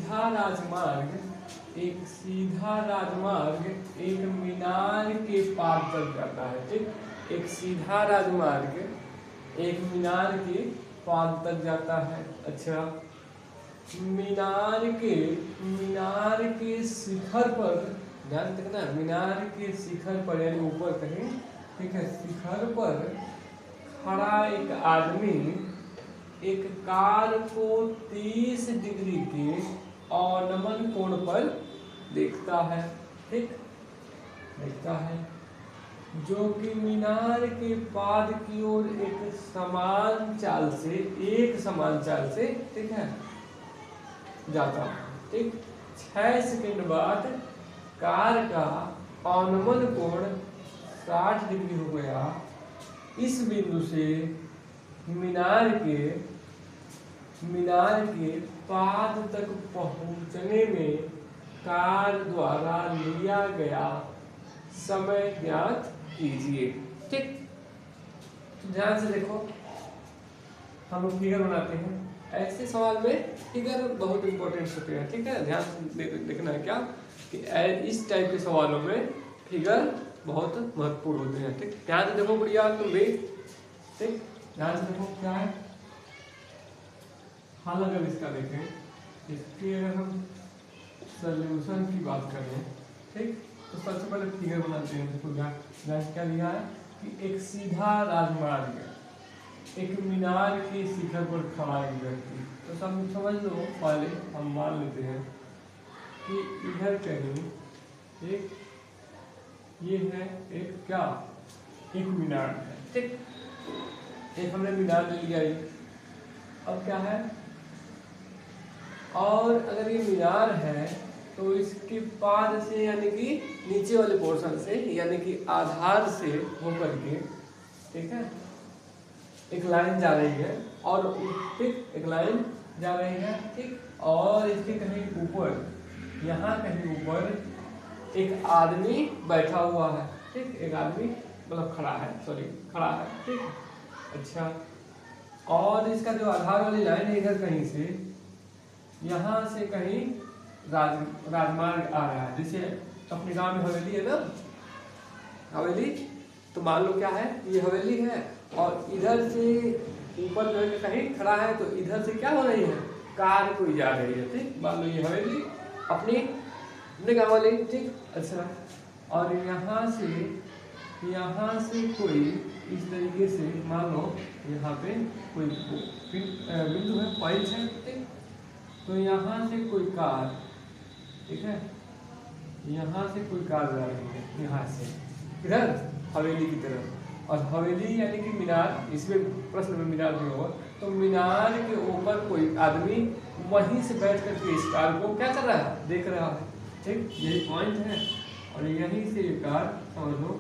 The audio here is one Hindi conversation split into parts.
सीधा राजमार्ग एक मीनार के पार तक जाता है। ठीक, एक सीधा राजमार्ग एक मीनार के पार तक जाता है। अच्छा, मीनार के शिखर पर ध्यान रखना, मीनार के शिखर पर यानी ऊपर कहीं, ठीक है, शिखर पर खड़ा एक आदमी एक कार को 30 डिग्री के अवनमन कोण पर देखता है। ठीक, देखता है, जो कि मीनार के पाद की ओर एक समान चाल से ठीक है जाता है। ठीक, 6 सेकंड बाद कार का अवनमन कोण 60 डिग्री हो गया। इस बिंदु से मीनार के पाद तक पहुंचने में कार द्वारा लिया गया समय ज्ञात कीजिए। ठीक, ध्यान से देखो, हम लोग फिगर बनाते हैं। ऐसे सवाल में फिगर बहुत इंपॉर्टेंट होते हैं। ठीक है, ध्यान से देखना है क्या कि इस टाइप के सवालों में फिगर बहुत महत्वपूर्ण होते हैं। ठीक, ध्यान से देखो बढ़िया तुम भी। ठीक, ध्यान से देखो क्या है हाल। अगर इसका देखें, इसकी अगर हम सॉल्यूशन की बात करें, ठीक, तो सबसे पहले फिगर बनाते हैं। देखो क्या लिया है कि एक सीधा राजमार्ग एक मीनार के शिखर पर खड़ा एक व्यक्ति, तो सब समझ लो। पहले हम मान लेते हैं कि इधर कहीं एक ये है एक क्या एक मीनार है। ठीक, एक हमने मीनार ले लिया। अब क्या है, और अगर ये मीनार है तो इसके पाद से यानी कि नीचे वाले पोर्शन से यानी कि आधार से होकर के, ठीक है, एक लाइन जा रही है और ठीक एक लाइन जा रही है। ठीक, और इसके कहीं ऊपर, यहाँ कहीं ऊपर एक आदमी बैठा हुआ है। ठीक, एक आदमी मतलब खड़ा है। ठीक, अच्छा, और इसका जो आधार वाली लाइन है इधर कहीं से, यहाँ से कहीं राजमार्ग आ रहा है। जैसे अपने गांव में हवेली है ना, हवेली, तो मान लो क्या है, ये हवेली है और इधर से ऊपर जो है कहीं खड़ा है, तो इधर से क्या हो रही है, कार कोई जा रही है। ठीक, मान लो ये हवेली अपने गाँव वाली। ठीक, अच्छा, और यहाँ से कोई इस तरीके से मान लो यहाँ पे कोई बिंदु है, पॉइंट है। ठीक, तो यहाँ से कोई कार, ठीक है, यहाँ से कोई कार जा रही है, यहाँ से इधर हवेली की तरफ। और हवेली यानी कि मीनार, इसमें प्रश्न में मीनार भी होगा, तो मीनार के ऊपर कोई आदमी वहीं से बैठ करके इस कार को क्या कर रहा है, देख रहा है। ठीक, यही पॉइंट है और यहीं से ये कार समझ लो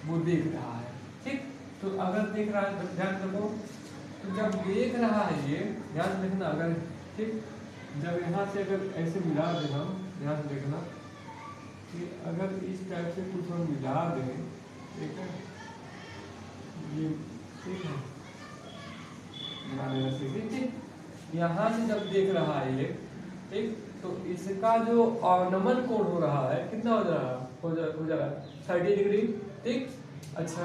वो देख रहा है। ठीक, तो अगर देख रहा है तो ध्यान रखो, तो जब देख रहा है ये ध्यान देखना, अगर ठीक, जब यहाँ से अगर ऐसे मिला दें हम, ध्यान से देखना कि अगर इस टाइप से कुछ हम मिला दें, ठीक है, ये ठीक है, मिला देना सीधे। ठीक, यहाँ से जब देख रहा है ये, ठीक, तो इसका जो अवनमन कोण हो रहा है कितना हो जा रहा है 30 डिग्री। ठीक, अच्छा,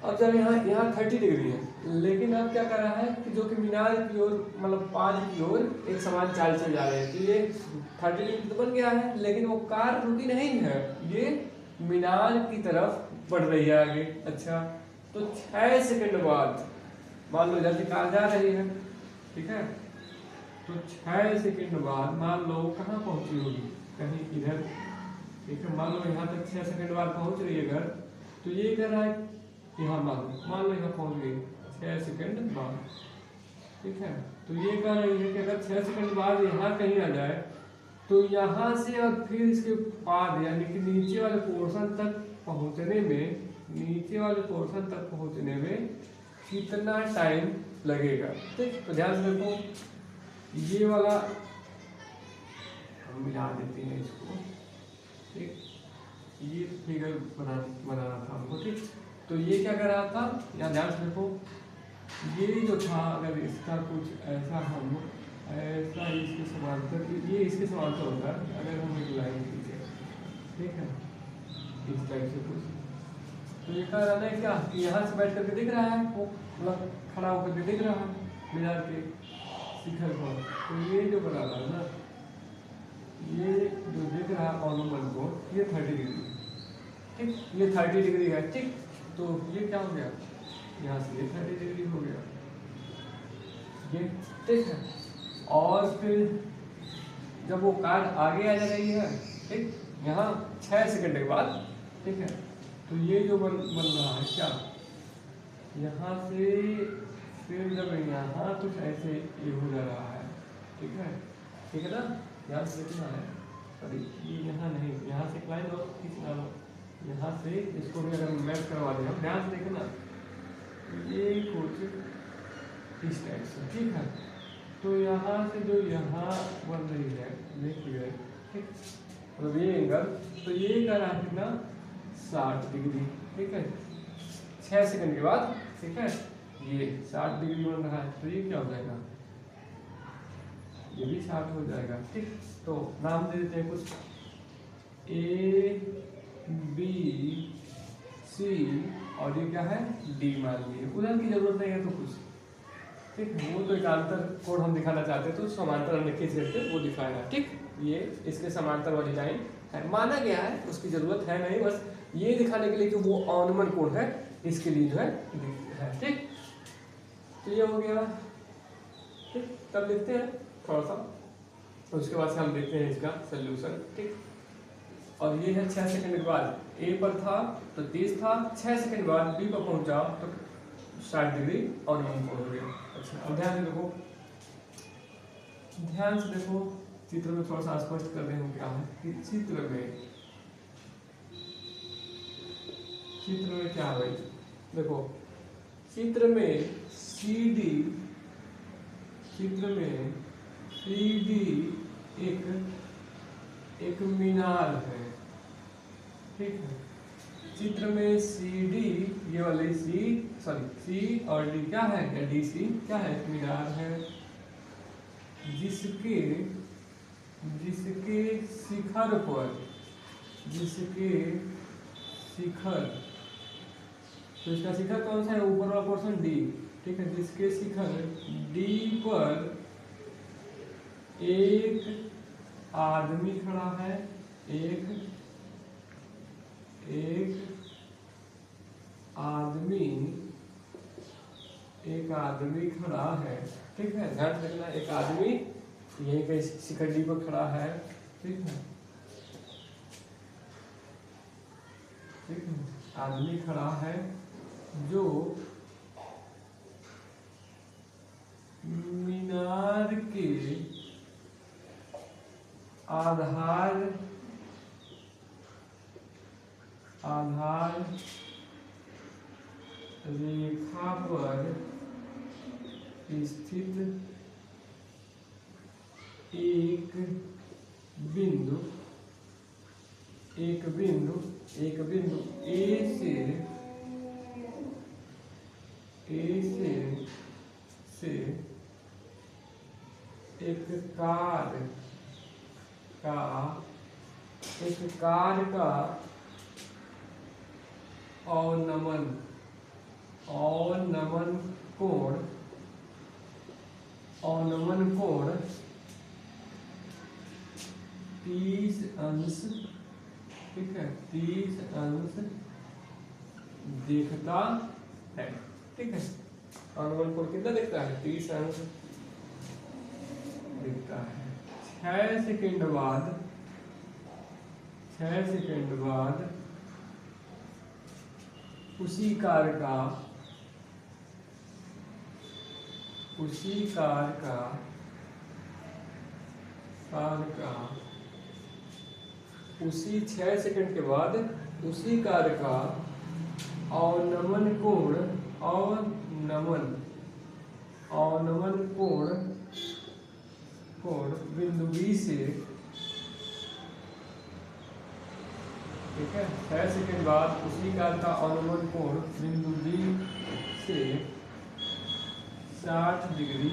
अब जब यहाँ 30 डिग्री है, लेकिन अब क्या कर रहा है कि जो कि मीनार की ओर मतलब पाद की ओर एक समान चाल से जा रहे हैं, तो ये 30 डिग्री तो बन गया है, लेकिन वो कार रुकी नहीं है, ये मीनार की तरफ बढ़ रही है आगे। अच्छा, तो 6 सेकंड बाद मान लो जैसे कार जा रही है, ठीक है, तो 6 सेकंड बाद मान लो कहाँ पहुंची होगी, कहीं इधर। ठीक है, मान लो यहाँ तक 6 सेकंड बाद पहुंच रही है घर, तो ये कह रहा है यहाँ मान लो यहाँ पहुंच गई 6 सेकंड बाद। ठीक है, तो ये कह रही है कि अगर 6 सेकंड बाद यहाँ कहीं आ जाए, तो यहाँ से और फिर इसके बाद यानी कि नीचे वाले पोर्शन तक पहुँचने में कितना टाइम लगेगा। ठीक, तो ध्यान से देखो, ये वाला हम मिला देते हैं इसको। ठीक, ये फिगर बनाना था हमको। ठीक, तो ये क्या कर रहा था, यहाँ ध्यान से देखो, ये जो था अगर इसका कुछ ऐसा हम ऐसा इसके समांतर, ये इसके समांतर होता है अगर हम एक लाइन खींचे, ठीक है, इस टाइप से कुछ। तो ये कह रहा है क्या कि यहाँ से बैठ करके दिख रहा है वो, मतलब खड़ा होकर के दिख रहा है मीनार के शिखर पर। तो ये जो बना रहा है ना, ये जो दिख रहा है ऑर्नोमल को, ये 30 डिग्री, ठीक, ये 30 डिग्री है, ठीक। तो ये क्या हो गया, यहाँ से ये 30 डिग्री हो गया, ये ठीक है। और फिर जब वो कार्ड आगे आ जा रही है, ठीक, यहाँ 6 सेकंड के बाद, ठीक है, तो ये जो बन रहा है क्या, यहाँ से फिर जब यहाँ कुछ ऐसे ये हो जा रहा है, ठीक है, ठीक है ना, यहाँ से देखना है, सॉरी ये यहाँ नहीं, यहाँ से क्लाइन और खींचना लो, यहाँ से इसको भी अगर मैच करवा दें हम, ध्यान से देखना, ये कुछ इस टाइप से, ठीक है। तो यहाँ से जो यहाँ बन रही है देखिए, ठीक, मतलब ये एंगल, तो ये कर रहा है कितना, 60 डिग्री, ठीक है, 6 सेकंड के बाद, ठीक है, ये 60 डिग्री बन रहा है। तो ये क्या हो जाएगा, ये भी 60 हो जाएगा, ठीक। तो नाम दे देते हैं कुछ, ए बी सी, और ये क्या है, डी मान लिए, उधर की जरूरत नहीं है तो कुछ, ठीक, वो तो एकांतर कोण हम दिखाना चाहते हैं तो समांतर हमने खींच करके वो दिखाया, ठीक। ये इसके समांतर वाली लाइन है, माना गया है, उसकी जरूरत है नहीं, बस ये दिखाने के लिए कि वो ऑर्नोमल कोण है, इसके लिए जो है, ठीक। तो ये हो गया, ठीक। तब लिखते हैं थोड़ा सा, उसके बाद से हम देखते हैं इसका सोल्यूशन, ठीक। और ये है 6 सेकंड के बाद, ए पर था तो 30 था, 6 सेकंड बाद बी पर पहुंचा तो 60 डिग्री और हम हो गया। अच्छा, अब ध्यान से देखो, ध्यान से देखो, चित्र में थोड़ा सा स्पष्ट कर रहे हैं क्या है कि चित्र में क्या है भाई, देखो चित्र में CD एक मीनार है, ठीक है। चित्र में CD, ये वाले C और D क्या है, या DC क्या है, मीनार है, जिसके शिखर पर, तो इसका शिखर कौन सा है, ऊपर वाला पोर्शन D, ठीक है, जिसके शिखर D पर एक आदमी खड़ा है, एक आदमी खड़ा है, ठीक है, ध्यान रखना, एक आदमी यहीं पे शिखर डी पर खड़ा है, ठीक है, आदमी खड़ा है जो मीनार के आधार रेखा पर स्थित एक बिंदु ए से एक कार का अवनमन कोण 30 अंश, ठीक है, 30 अंश दिखता है, ठीक है। अवनमन कोण कितना दिखता है, 30 अंश दिखता है। 6 सेकंड बाद उसी कार का उसी 6 सेकंड के बाद उसी कार का अवनमन कोण बिंदु बी से, ठीक है, 6 सेकंड बाद उसी कार का अवनमन कोण बिंदु बी से 60 डिग्री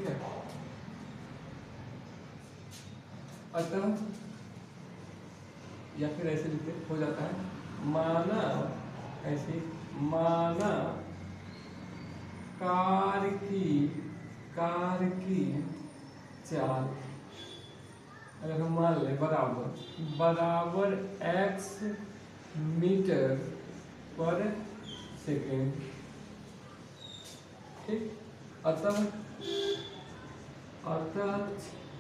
ठीक है। अतः या फिर ऐसे लिखते हो जाता है, माना ऐसे, माना कार की चाल, अगर हम मान लें बराबर x मीटर पर सेकेंड, ठीक। अतः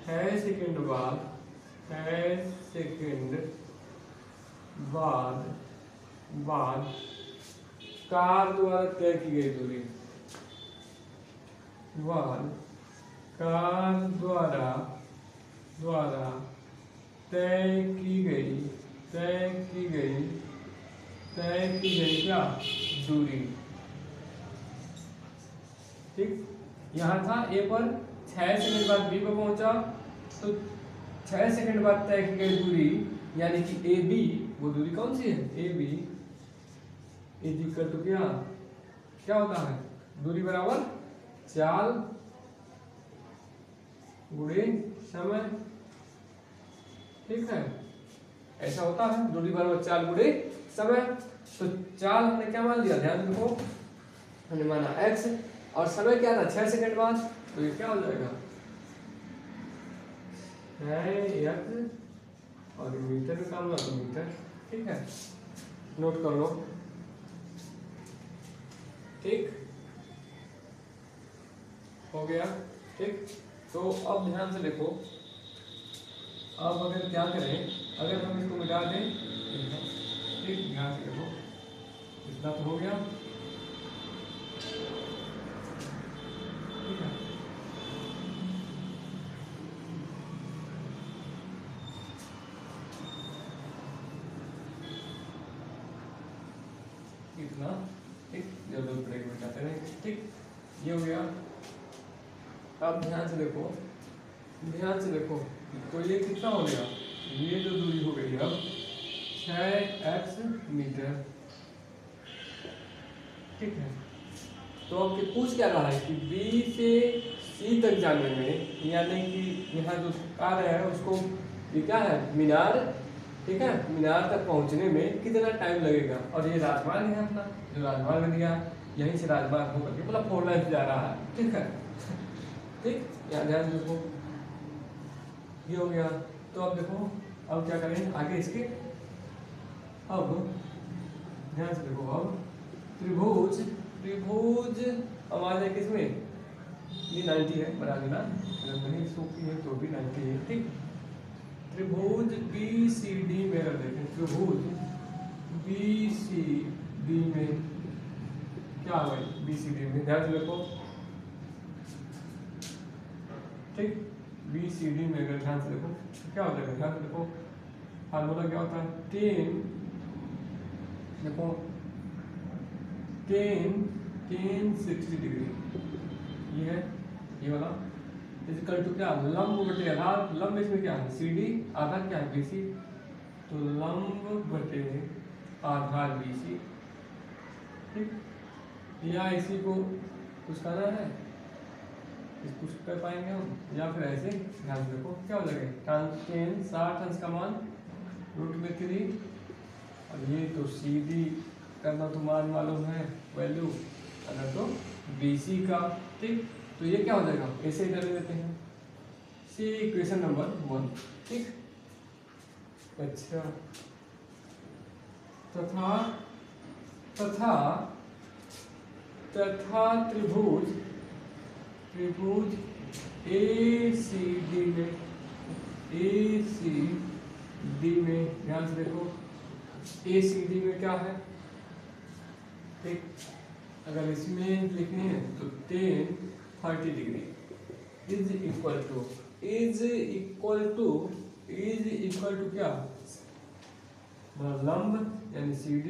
6 सेकेंड बाद कार द्वारा तय की गई दूरी, कार द्वारा तय की गई क्या दूरी, ठीक। यहाँ था ए पर 6 सेकंड बाद बी पर पहुंचा, तो 6 सेकंड बाद तय की गई दूरी यानी कि ए बी, वो दूरी कौन सी है, A B is equal to क्या होता है, दूरी बराबर चाल गुणे समय, ठीक है। ऐसा होता है, दूरी बराबर चाल गुणे समय। तो चाल हमने क्या मान लिया, ध्यान रखो, हमने माना x और समय क्या था 6 सेकंड बाद, तो ये क्या हो जाएगा 6x और मीटर में काम तो मीटर, ठीक है, नोट कर लो, ठीक हो गया, ठीक। तो अब ध्यान से देखो, अब अगर क्या करें, अगर हम इसको मिटा दें, ठीक, ध्यान से देखो, इतना तो हो गया, ठीक है। इतना, ठीक, जब ब्रेक मिटाते रहे, ठीक, ये हो गया। अब ध्यान से देखो, तो ये कितना हो गया, ये जो दूरी हो गई अब 6x मीटर, ठीक है। तो अब पूछ क्या रहा है कि B से C तक जाने में, यानी कि यहाँ जो कार है उसको, ये क्या है मीनार, ठीक है, मीनार तक पहुँचने में कितना टाइम लगेगा, और ये राजमार्ग है अपना, जो राजमार्ग दिया है, यहीं से राजमार्ग होकर के मतलब 4 लाइन जा रहा है, ठीक है, ठीक। यहाँ ध्यान देखो, ये हो गया। तो अब देखो, अब क्या करें आगे इसके, अब ध्यान से देखो, अब त्रिभुज अब आ जाए किसमें, ये 90 है, बना देना, अगर नहीं सूखी है तो भी 90 है, ठीक। त्रिभुज BCD में अगर देखें, त्रिभुज BCD में क्या आ गई, BCD में ध्यान से देखो, ठीक, BCD में अगर ध्यान से देखो तो क्या हो जाएगा, ध्यान से देखो, फार्मूला क्या होता है, देखो tan 60 डिग्री, ये है, ये वाला इक्वल टू क्या, लंब बटे आधार, लंब इसमें क्या है CD, आधार क्या है BC, तो लंब बटे आधार BC, ठीक। या इसी को कुछ करना है, इसको कर पाएंगे हम, या फिर ऐसे, ध्यान से देखो क्या हो जाएगा, tan 60 अंश का मान √3, और ये तो CD करना तो मान मालूम है वैल्यू, अगर तो BC का, ठीक। तो ये क्या हो जाएगा, ऐसे ही कर लेते हैं, C इक्वेशन नंबर 1, ठीक। अच्छा, तथा त्रिभुज ACD में ध्यान से देखो, ACD में क्या है, ठीक, अगर इसमें लिखने हैं तो tan 30 degree is equal to क्या, लंब यानी CD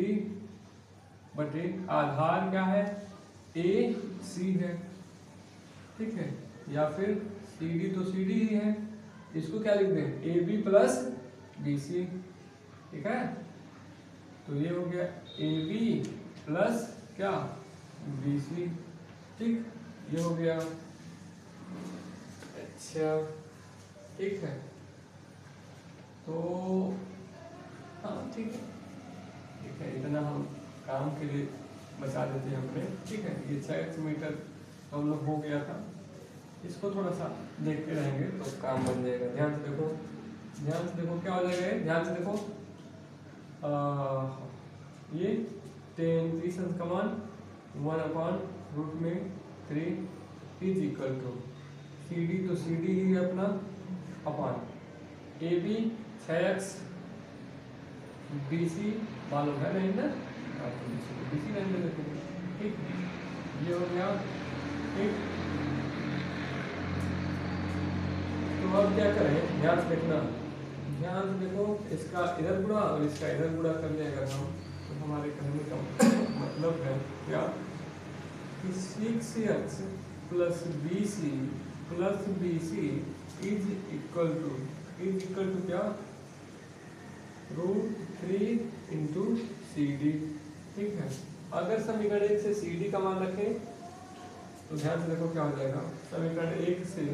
बटे आधार क्या है, AC है, ठीक है, या फिर CD तो CD ही है, इसको क्या लिख दें, AB प्लस BC, ठीक है। तो ये हो गया AB प्लस क्या BC, ठीक, ये हो गया। अच्छा ठीक है, तो हाँ ठीक है, इतना हम काम के लिए बचा देते हैं हमने। ठीक है, ये 6 मीटर हम लोग हो गया था, इसको थोड़ा सा देखते रहेंगे तो काम बन जाएगा। ध्यान से देखो, ध्यान से देखो क्या हो जाएगा, ध्यान से देखो ये 10 3 कमान 1/√3 is equal to C D, तो सी डी ही अपना अपान A B 6x B C मालूम है नहीं ना, बी सी नहीं ले लेते। ठीक, ये हो गया। ठीक, तो अब क्या करें, ध्यान से देखना, ध्यान से देखो, इसका इधर गुणा और इसका इधर गुणा कर ले अगर हम, तो हमारे कहने का मतलब है क्या कि 6x plus B C is equal to क्या √3 इंटू सी डी। ठीक है, अगर समीकरण 1 से सी डी का मान रखें तो ध्यान से देखो क्या हो जाएगा, समीकरण 1 से,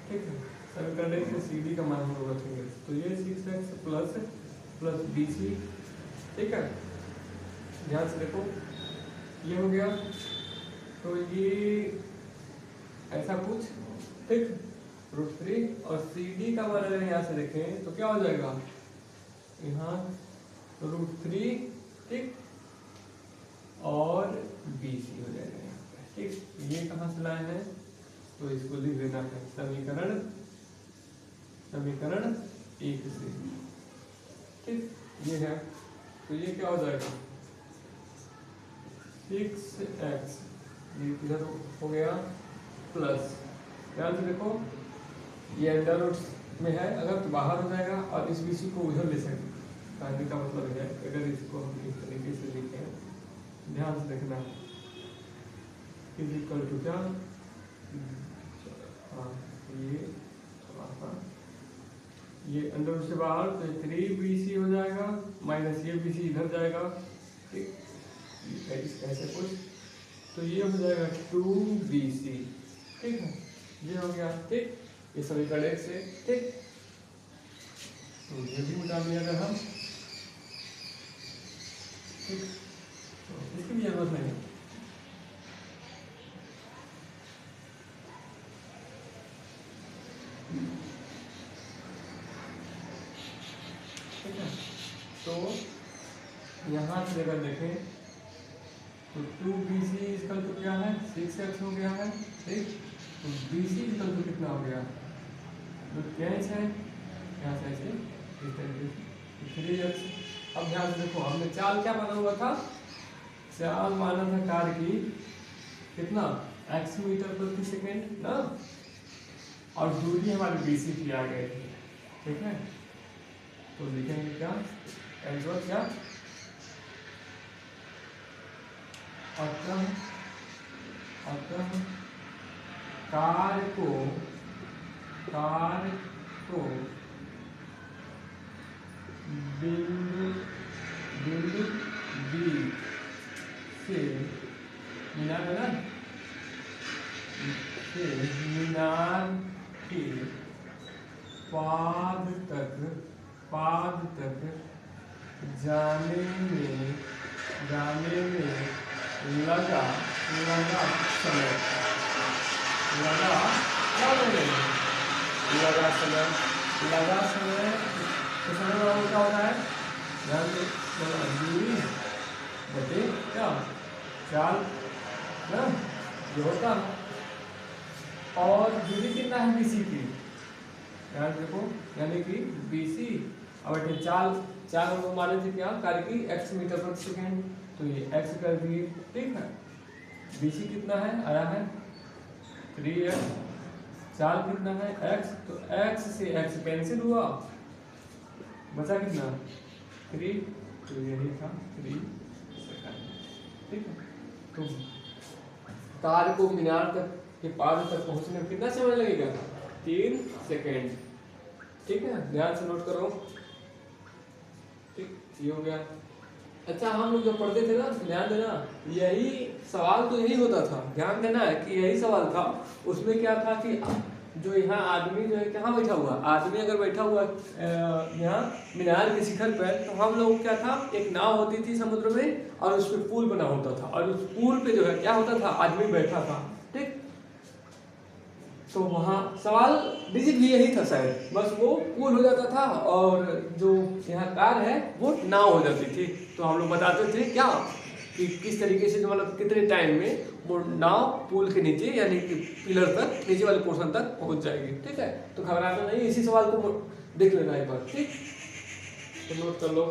ठीक है, समीकरण 1 से सी डी का मान हम लोग रखेंगे तो ये 6x प्लस बी सी। ठीक है, ध्यान से देखो ये हो गया, तो ये ऐसा कुछ, ठीक, √3 और सी डी का मान अगर यहाँ से देखें तो क्या हो जाएगा, यहाँ √3, ठीक, और बी सी हो जाएगा यहाँ पे। ठीक, ये कहाँ से लाए हैं तो इसको लिख देना है समीकरण 1 से। ठीक, ये है, तो ये क्या हो जाएगा 6x, ये इधर हो गया प्लस, ध्यान से देखो ये अंडर रूट में है अगर तो बाहर हो जाएगा, और इस बीसी को उधर ले सकते, कहने का मतलब है अगर इसको हम इस तरीके से लिखें, ध्यान से देखना, इज इक्वल टू क्या, हाँ ये अंडर रूट से बाहर तो 3bc हो जाएगा, माइनस ये bc इधर जाएगा। ठीक, ऐसे कुछ, तो ये हो जाएगा 2bc। ठीक है, ये हो गया। ठीक, ये समीकरण 1 से। ठीक, तो ये भी मिटा दिया अगर हम, ठीक, तो इसकी भी जरूरत नहीं है। ठीक है, तो यहाँ से अगर देखें तो 2bc इसका तो क्या है 6x हो गया है। ठीक, तो bc इसका तो कितना हो गया, तो क्या है यहाँ से ऐसे इस तरीके से 3x। अब ध्यान से देखो, हमने चाल क्या माना हुआ था, चाल माना था कार्य की कितना x मीटर प्रति सेकेंड ना, और दूरी हमारी bc की आ गई थी। ठीक है, तो लिखेंगे क्या आंसर क्या, अतः कार्य को बिंदु बी से मीनार है ना, से मीनार के पाद तक जाने में लगा समय, तो समय बराबर क्या होता है, ध्यान से दूरी बटे क्या चाल ना, ये होता, और दूरी कितना है बीसी की, ध्यान देखो, यानी कि बीसी और चाल हम माने थे क्या कार्य की x मीटर प्रति सेकेंड, तो ये x कर दिए। ठीक है, बीसी कितना है आया है 3x, चाल कितना है x, तो x से x कैंसिल हुआ, बचा कितना 3, तो यही था 3 सेकंड। ठीक है, तो कार्य को मीनार तक के पाद तक पहुंचने में कितना समय लगेगा 3 सेकंड। ठीक है, ध्यान से नोट करो। ठीक, ये हो गया। अच्छा हम लोग जब पढ़ते थे ना, ध्यान देना, यही सवाल तो यही होता था, ध्यान देना है कि यही सवाल था। उसमें क्या था कि जो यहाँ आदमी जो है कहाँ बैठा हुआ, आदमी अगर बैठा हुआ यहाँ मीनार के शिखर पर, तो हम लोग क्या था, एक नाव होती थी समुद्र में और उस पर पुल बना होता था, और उस पुल पे जो है क्या होता था, आदमी बैठा था, ठीक। तो वहाँ सवाल डिजिट भी यही था शायद, बस वो पुल हो जाता था और जो यहाँ कार है वो नाव हो जाती थी। तो हम लोग बताते थे क्या कि किस तरीके से, मतलब कितने टाइम में वो नाव पुल के नीचे यानी कि पिलर तक, नीचे वाले पोर्शन तक पहुँच जाएगी, ठीक है। तो घबराना नहीं, इसी सवाल को देख लेना एक बार, ठीक। तो नोट कर लो।